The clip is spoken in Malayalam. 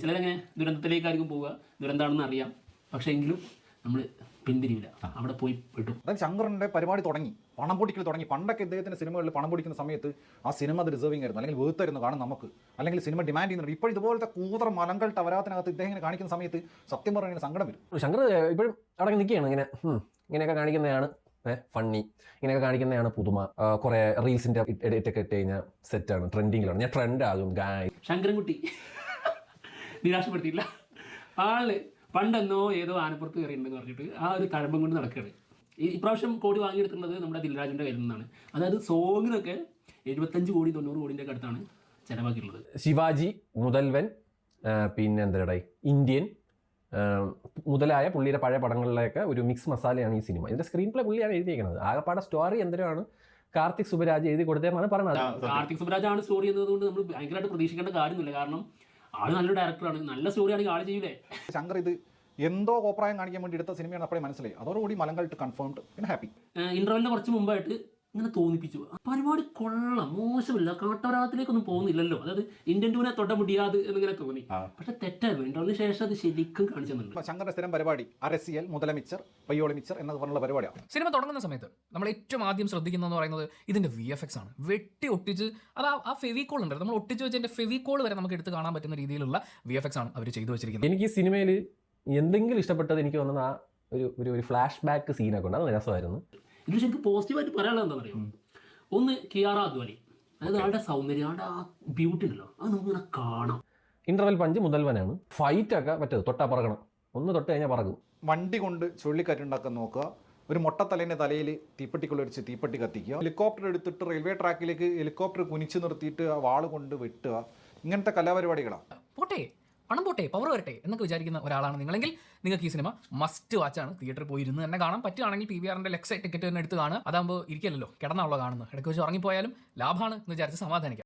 ചിലരങ്ങനെ ദുരന്തത്തിലേക്കായിരിക്കും പോവുക, ദുരന്താണെന്ന് അറിയാം, പക്ഷേ എങ്കിലും നമ്മൾ പിന്തിരിയില്ല, അവിടെ പോയി പെട്ടു. അതായത് ശങ്കറിൻ്റെ പരിപാടി തുടങ്ങി, പണം പൊടിക്കൽ തുടങ്ങി. പണ്ടൊക്കെ ഇദ്ദേഹത്തിൻ്റെ സിനിമകളിൽ പണം പൊടിക്കുന്ന സമയത്ത് ആ സിനിമ അത് റിസർവിംഗ് ആയിരുന്നു, അല്ലെങ്കിൽ വേർത്തായിരുന്നു കാണും നമുക്ക്, അല്ലെങ്കിൽ സിനിമ ഡിമാൻഡ് ചെയ്യുന്നുണ്ട്. ഇപ്പോൾ ഇതുപോലത്തെ കൂതറ മലങ്ങൾ ടവരാത്തിനകത്ത് ഇദ്ദേഹം ഇങ്ങനെ കാണിക്കുന്ന സമയത്ത് സത്യം പറഞ്ഞാൽ സങ്കടം വരും. ശങ്കർ ഇപ്പോഴും അടങ്ങി നിൽക്കുകയാണ്, ഇങ്ങനെയൊക്കെ കാണിക്കുന്നതാണ് ഫണ്ണി, ഇങ്ങനെയൊക്കെ കാണിക്കുന്നതാണ് പുതുമ. കുറെ റീൽസിന്റെ എഡിറ്റൊക്കെ ഇട്ട് കഴിഞ്ഞാൽ സെറ്റാണ്, ട്രെൻഡിങ്ങിലാണ്, ഞാൻ ട്രെൻഡ് ആകും. ശങ്കരൻകുട്ടി നിരാശപ്പെടുത്തിയില്ല. ആള് പണ്ടെന്നോ ഏതോ ആനപ്പുറത്ത് കയറിയിട്ടുണ്ടെന്ന് പറഞ്ഞിട്ട് ആ ഒരു തഴമ്പം കൊണ്ട് നടക്കുകയാണ്. ഇപ്രാവശ്യം കോടി വാങ്ങിയെടുത്തിട്ടുള്ളത് നമ്മുടെ ദിൽരാജിൻ്റെ കയ്യിൽ നിന്നാണ്. അതായത് സോങ്ങിനൊക്കെ 75 കോടി 90 കോടിൻ്റെ ഒക്കെ അടുത്താണ് ചിലവാക്കിയിട്ടുള്ളത്. ശിവാജി, മുതൽവൻ, പിന്നെ എന്താ ഇന്ത്യൻ മുതലായ പുള്ളിയുടെ പഴയ പടങ്ങളിലൊക്കെ ഒരു മിക്സ് മസാലയാണ് ഈ സിനിമ. ഇതിന്റെ സ്ക്രീൻ പ്ലേ പുള്ളിയാണ് എഴുതിയിരിക്കുന്നത്. ആകെപ്പാടെ സ്റ്റോറി എന്തിനാണ് കാർത്തിക് സുബരാജ് എഴുതി കൊടുത്തതെന്നാണ് പറയുന്നത്. കാർത്തിക് സുബരാജ് ആണ് സ്റ്റോറി എന്നതുകൊണ്ട് നമ്മൾ ഭയങ്കരമായിട്ട് പ്രതീക്ഷിക്കേണ്ട കാര്യമൊന്നുമില്ല. കാരണം ആള് നല്ലൊരു ഡയറക്ടറാണ്, നല്ല സ്റ്റോറി ആണെങ്കിൽ ആള് ചെയ്യൂലേ. ശങ്കർ ഇത് എന്തോ കോപ്രായം കാണിക്കാൻ വേണ്ടി എടുത്ത സിനിമയാണ്, അപ്പോഴേ മനസ്സിലായി. അതോടുകൂടി മലങ്കൾട്ട് കൺഫേംഡ്, പിന്നെ ഹാപ്പി. ഇന്റർവെല്ലിന് കുറച്ച് മുമ്പായിട്ട് ഇങ്ങനെ തോന്നിപ്പിച്ചു, പരിപാടി കൊള്ളാം, മോശമില്ല, കാട്ടവരാത്തിലേക്കൊന്നും പോകുന്നില്ലല്ലോ, അതായത് ഇന്ത്യൻ ടൂനെ തൊട്ട മുടിയാത് എന്നിങ്ങനെ തോന്നി. പക്ഷെ തെറ്റായിരുന്നു. ഇന്റർവെല്ലിന് ശേഷം അത് ശരിക്കും കാണിച്ചു തന്നിട്ടുണ്ട്. ശങ്കറിന്റെ സ്ഥിരം പരിപാടി അരസിയൽ, മുതലമിച്ചർ, പയ്യോളി മിച്ചർ എന്നൊക്കെ പറഞ്ഞുള്ള പരിപാടിയാണ്. സിനിമ തുടങ്ങുന്ന സമയത്ത് നമ്മൾ ഏറ്റവും ആദ്യം ശ്രദ്ധിക്കുന്നതെന്ന് പറയുന്നത് ഇതിന്റെ VFX ആണ്. വെട്ടി ഒട്ടിച്ച് അത് ആ ഫെവിക്കോൾ ഉണ്ട്, നമ്മൾ ഒട്ടിച്ച് വെച്ചതിന്റെ ഫെവിക്കോൾ വരെ നമുക്ക് എടുത്ത് കാണാൻ പറ്റുന്ന രീതിയിലുള്ള VFX ആണ് അവർ ചെയ്തു വെച്ചിരിക്കുന്നത്. എനിക്ക് ഈ സിനിമയിൽ എന്തെങ്കിലും ഇഷ്ടപ്പെട്ടത് എനിക്ക് തോന്നുന്നത് ആ ഒരു ഫ്ലാഷ് ബാക്ക് സീനൊക്കെ ഉണ്ട്, അത് രസമായിരുന്നു. ഇത് ശരിക്കും പോസിറ്റീവായിട്ട് പറയാനുള്ളത് എന്താണെന്ന് അറിയാം. ഒന്ന് കിയാറ അദ്വാനി, അതായത് ആളുടെ സൗന്ദര്യം, ആളുടെ ആ ബ്യൂട്ടി ഉണ്ടല്ലോ, അത് നമുക്കിങ്ങനെ കാണാം. Interval punch മുതൽവനാണ്. ഫൈറ്റ് ഒക്കെ പറ്റത് തൊട്ടാ പറക്കണം, ഒന്ന് തൊട്ട് കഴിഞ്ഞാൽ പറക്കും. വണ്ടി കൊണ്ട് ചുഴലിക്കാറ്റുണ്ടാക്കാൻ നോക്കുക, ഒരു മൊട്ടത്തലേൻ്റെ തലയിൽ തീപ്പെട്ടിക്കൊള്ളടിച്ച് തീപ്പെട്ടി കത്തിക്കുക, ഹെലികോപ്റ്റർ എടുത്തിട്ട് റെയിൽവേ ട്രാക്കിലേക്ക് ഹെലികോപ്റ്റർ കുനിച്ച് നിർത്തിയിട്ട് ആ വാള് കൊണ്ട് വെട്ടുക, ഇങ്ങനത്തെ കലാപരിപാടികളാണ്. പോട്ടെ, പണം പോട്ടെ, പവർ വരട്ടെ എന്നൊക്കെ വിചാരിക്കുന്ന ഒരാളാണ് നിങ്ങളെങ്കിൽ നിങ്ങൾക്ക് ഈ സിനിമ മസ്റ്റ് വാച്ചാണ്. തിയേറ്ററിൽ പോയി ഇരുന്ന് തന്നെ കാണാം. പറ്റുകയാണെങ്കിൽ PVRന്റെ ലെക്സൈ ടിക്കറ്റ് തന്നെ എടുത്ത് കാണുക. അതാകുമ്പോൾ ഇരിക്കല്ലോ, കിടന്നാണല്ലോ കാണുന്നത്. ഇടയ്ക്ക് വെച്ച് ഉറങ്ങിപ്പോയാലും ലാഭമാണ് എന്ന് വിചാരിച്ച് സമാധാനിക്കാം.